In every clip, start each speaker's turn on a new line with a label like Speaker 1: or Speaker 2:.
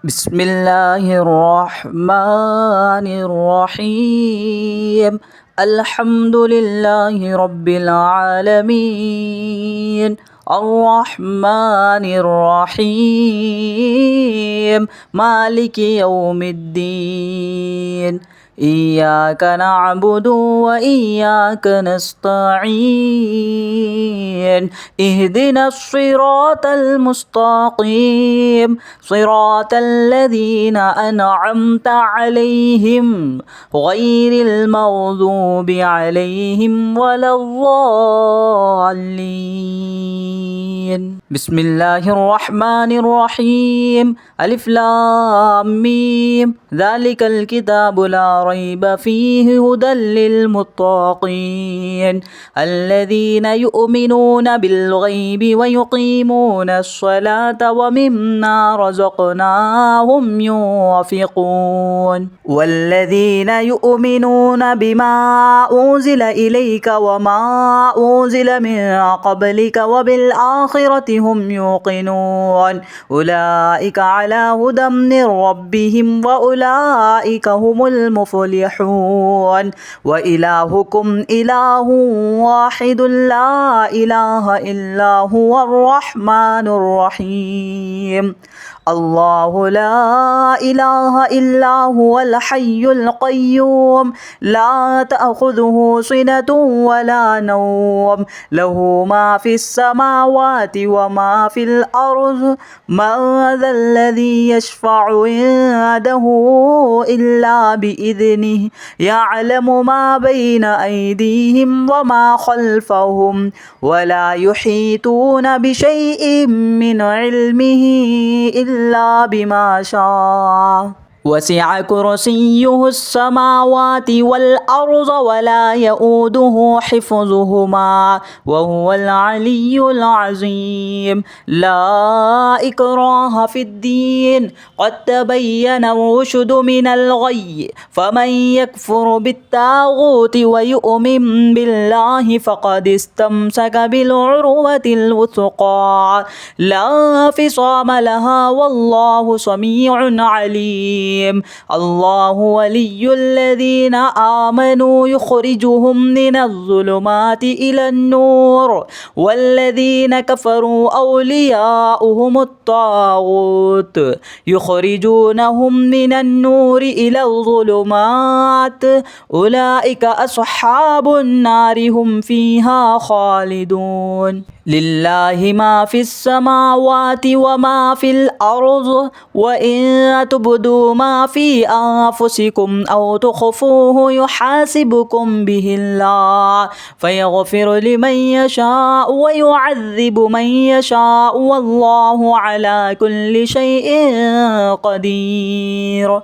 Speaker 1: بسم الله الرحمن الرحيم. الحمد لله رب العالمين، الرحمن الرحيم، مالك يوم الدين. إياك نعبد وإياك نستعين. اهدنا الصراط المستقيم، صراط الذين أنعمت عليهم غير المغضوب عليهم ولا الضالين. بسم الله الرحمن الرحيم. ألف لام ميم. ذلك الكتاب لا ريب فيه هدى للمتقين الذين يؤمنون بالغيب ويقيمون الصلاة ومما رزقناهم ينفقون والذين يؤمنون بما أنزل إليك وما أنزل من قبلك وبالآخرة هم يوقنون أولئك على هدى من ربهم وأولئك هم المفلحون. وإلهكم إله واحد لا إله إلا هو الرحمن الرحيم. الله لا إله إلا هو الحي القيوم لا تأخذه سنة ولا نوم له ما في السماوات وما في الأرض. من ذا الذي يشفع عنده إلا بإذنه يعلم ما بين أيديهم وما خلفهم ولا يحيطون بشيء من علمه إلا بما شاء. وسع كرسيه السماوات والأرض ولا يؤوده حفظهما وهو العلي العظيم. لا إكراه في الدين قد تبين الرشد من الغي فمن يكفر بالطاغوت ويؤمن بالله فقد استمسك بالعروة الوثقى لا انفصام لها والله سميع عليم. الله ولي الذين آمنوا يخرجهم من الظلمات إلى النور والذين كفروا أولياؤهم الطاغوت يخرجونهم من النور إلى الظلمات أولئك أصحاب النار هم فيها خالدون. لله ما في السماوات وما في الأرض وإن تبدوا ما في أنفسكم أو تخفوه يحاسبكم به الله فيغفر لمن يشاء ويعذب من يشاء والله على كل شيء قدير.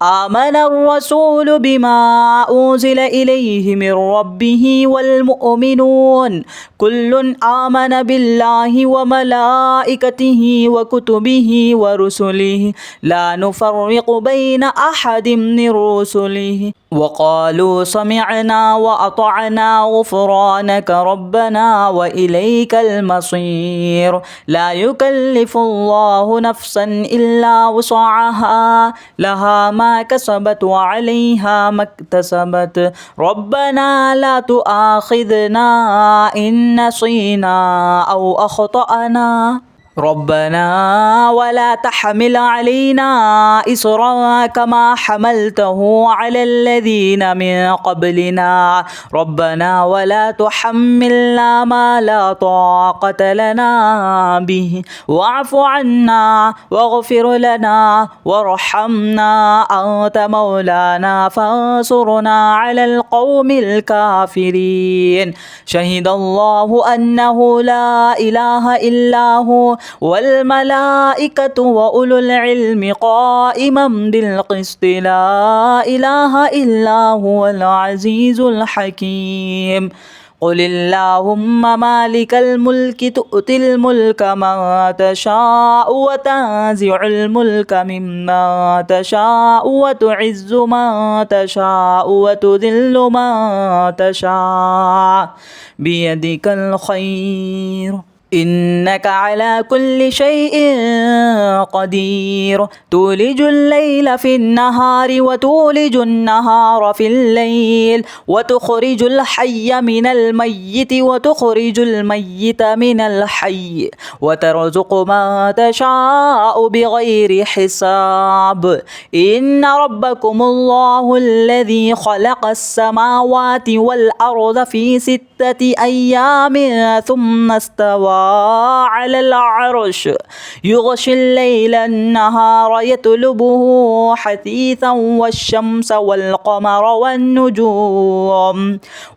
Speaker 1: آمن الرسول بما أنزل إليه من ربه والمؤمنون كل آمن بالله وملائكته وكتبه ورسله لا نفرق بين أحد من رسله وقالوا سمعنا وأطعنا غفرانك ربنا وإليك المصير. لا يكلف الله نفسا إلا وسعها لها ما كسبت وعليها ما اكتسبت ربنا لا تؤاخذنا إن نسينا أو أخطأنا ربنا ولا تحمل علينا إصرا كما حملته على الذين من قبلنا ربنا ولا تحملنا ما لا طاقة لنا به واعف عنا واغفر لنا وارحمنا أنت مولانا فانصرنا على القوم الكافرين. شهد الله أنه لا إله إلا هو والملائكة وأولو العلم قائما بالقسط لا إله إلا هو العزيز الحكيم. قل اللهم مالك الملك تؤتي الملك من تشاء وتنزع الملك ممن تشاء وتعز من تشاء وتذل من تشاء بيدك الخير إنك على كل شيء قدير تولج الليل في النهار وتولج النهار في الليل وتخرج الحي من الميت وتخرج الميت من الحي وترزق ما تشاء بغير حساب إن ربكم الله الذي خلق السماوات والأرض في 6 أيام ثم استوى على العرش يغشي الليل النهار يطلبه حثيثا والشمس والقمر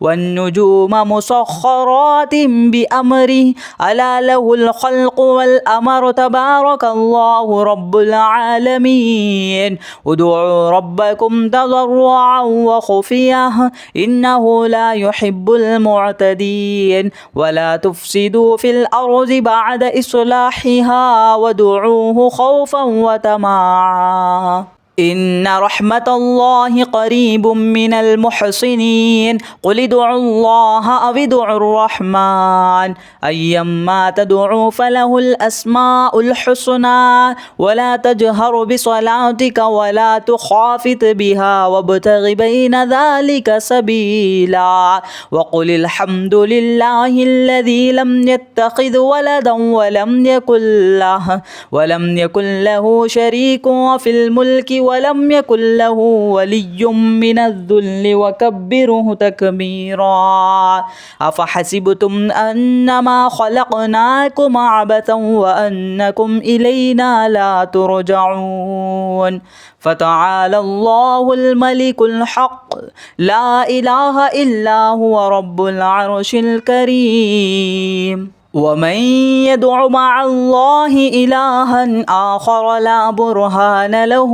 Speaker 1: والنجوم مسخرات بأمره ألا له الخلق والأمر تبارك الله رب العالمين ادعوا ربكم تضرعا وخفية إنه لا يحب المعتدين ولا تفسدوا في الأرض بعد إصلاحها وادعوه خوفا وطمعا إن رحمة الله قريب من المحسنين قل ادعوا الله أو ادعوا الرحمن أيما تدعوا فله الأسماء الحسنى ولا تجهر بصلاتك ولا تخافت بها وابتغ بين ذلك سبيلا وقل الحمد لله الذي لم يتخذ ولدا ولم يكن له شريك في الملك ولم يكن له ولي من الذل وكبره تكبيرا أفحسبتم أنما خلقناكم عبثا وأنكم إلينا لا ترجعون فتعالى الله الملك الحق لا إله إلا هو رب العرش الكريم ومن يدع مع الله إلها آخر لا برهان له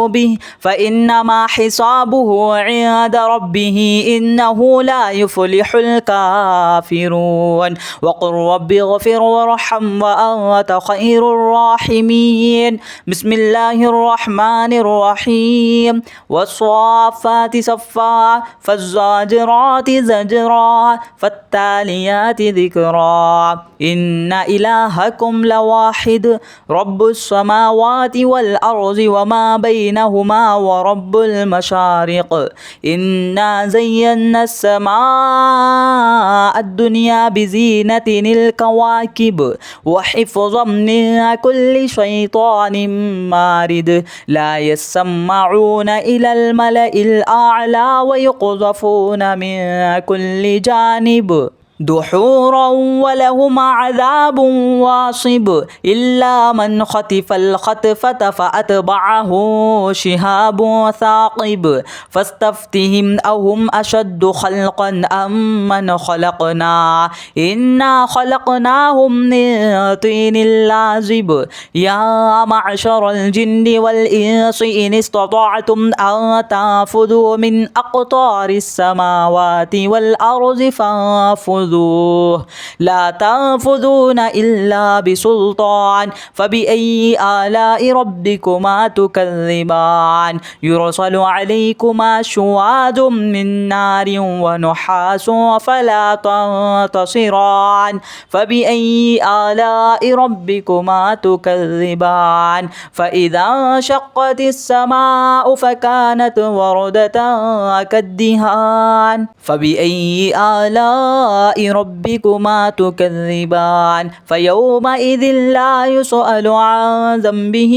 Speaker 1: به فإنما حسابه عند ربه إنه لا يفلح الكافرون وقل رب اغفر وارحم وأنت خير الراحمين بسم الله الرحمن الرحيم والصافات صفا فالزاجرات زجرا فالتاليات ذكرا إن إلهكم لواحد رب السماوات والأرض وما بينهما ورب المشارق إنا زينا السماء الدنيا بزينة الكواكب وحفظا من كل شيطان مارد لا يسمعون إلى الملأ الأعلى ويقذفون من كل جانب دحورا ولهم عذاب واصب إلا من خطف الخطفة فأتبعه شهاب ثاقب فاستفتهم أهم أشد خلقا أم من خلقنا إنا خلقناهم من طين لازب يا معشر الجن والإنس إن استطعتم أن تنفذوا من أقطار السماوات والأرض فانفذوا لا تنفذون إلا بسلطان فبأي آلاء ربكما تكذبان يرسل عليكما شواظ من نار ونحاس فلا تنتصران فبأي آلاء ربكما تكذبان فإذا انشقت السماء فكانت وردة كالدهان فبأي آلاء ربكما تكذبان فيومئذ لا يسأل عن ذنبه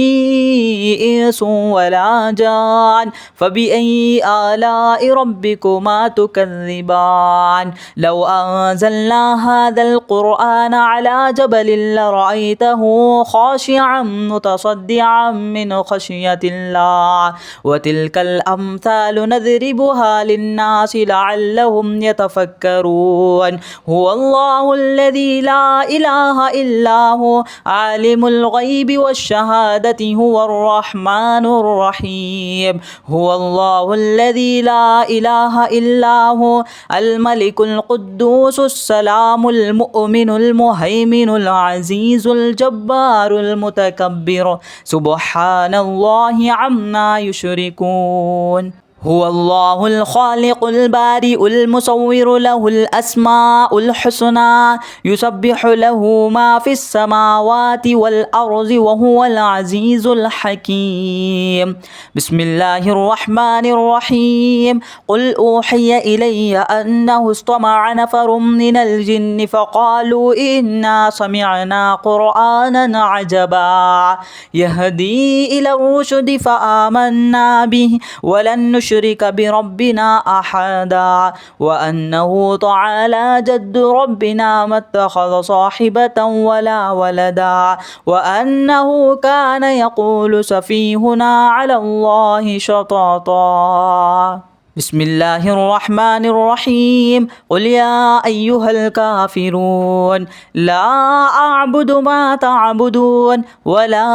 Speaker 1: إنس ولا جان فبأي آلاء ربكما تكذبان لو أنزلنا هذا القرآن على جبل لرأيته خاشعا متصدعا من خشية الله وتلك الأمثال نضربها للناس لعلهم يتفكرون هو الله الذي لا إله إلا هو عالم الغيب والشهادة هو الرحمن الرحيم هو الله الذي لا إله إلا هو الملك القدوس السلام المؤمن المهيمن العزيز الجبار المتكبر سبحان الله عما يشركون هو الله الخالق البارئ المصور له الأسماء الحسنى يسبح له ما في السماوات والأرض وهو العزيز الحكيم. بسم الله الرحمن الرحيم. قل أوحي إلي أنه استمع نفر من الجن فقالوا إنا سمعنا قرآنا عجبا يهدي إلى الرشد فآمنا به ولن نشرك بربنا أحدا وأنه تعالى جد ربنا ما اتخذ صاحبة ولا ولدا وأنه كان يقول سفيهنا على الله شططا. بسم الله الرحمن الرحيم. قل يا أيها الكافرون لا أعبد ما تعبدون ولا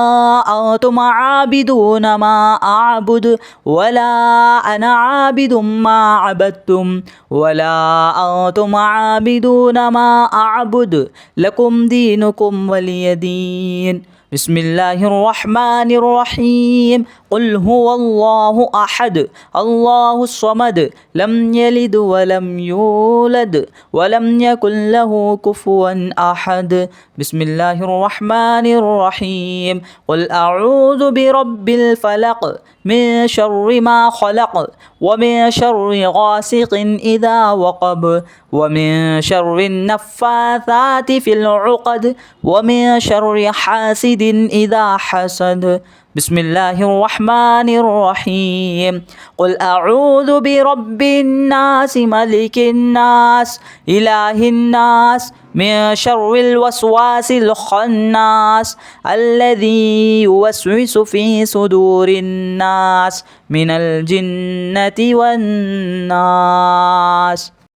Speaker 1: أنتم عابدون ما أعبد ولا أنا عابد ما عبدتم ولا أنتم عابدون ما أعبد لكم دينكم ولي دين. بسم الله الرحمن الرحيم. قل هو الله أحد الله الصمد لم يلد ولم يولد ولم يكن له كفوا أحد. بسم الله الرحمن الرحيم. قل أعوذ برب الفلق من شر ما خلق ومن شر غاسق إذا وقب ومن شر النفاثات في العقد ومن شر حاسد إذا حسد. بسم الله الرحمن الرحيم. قل أعوذ برب الناس ملك الناس إله الناس من شر الوسواس الخناس الذي يوسوس في صدور الناس من الجنة والناس.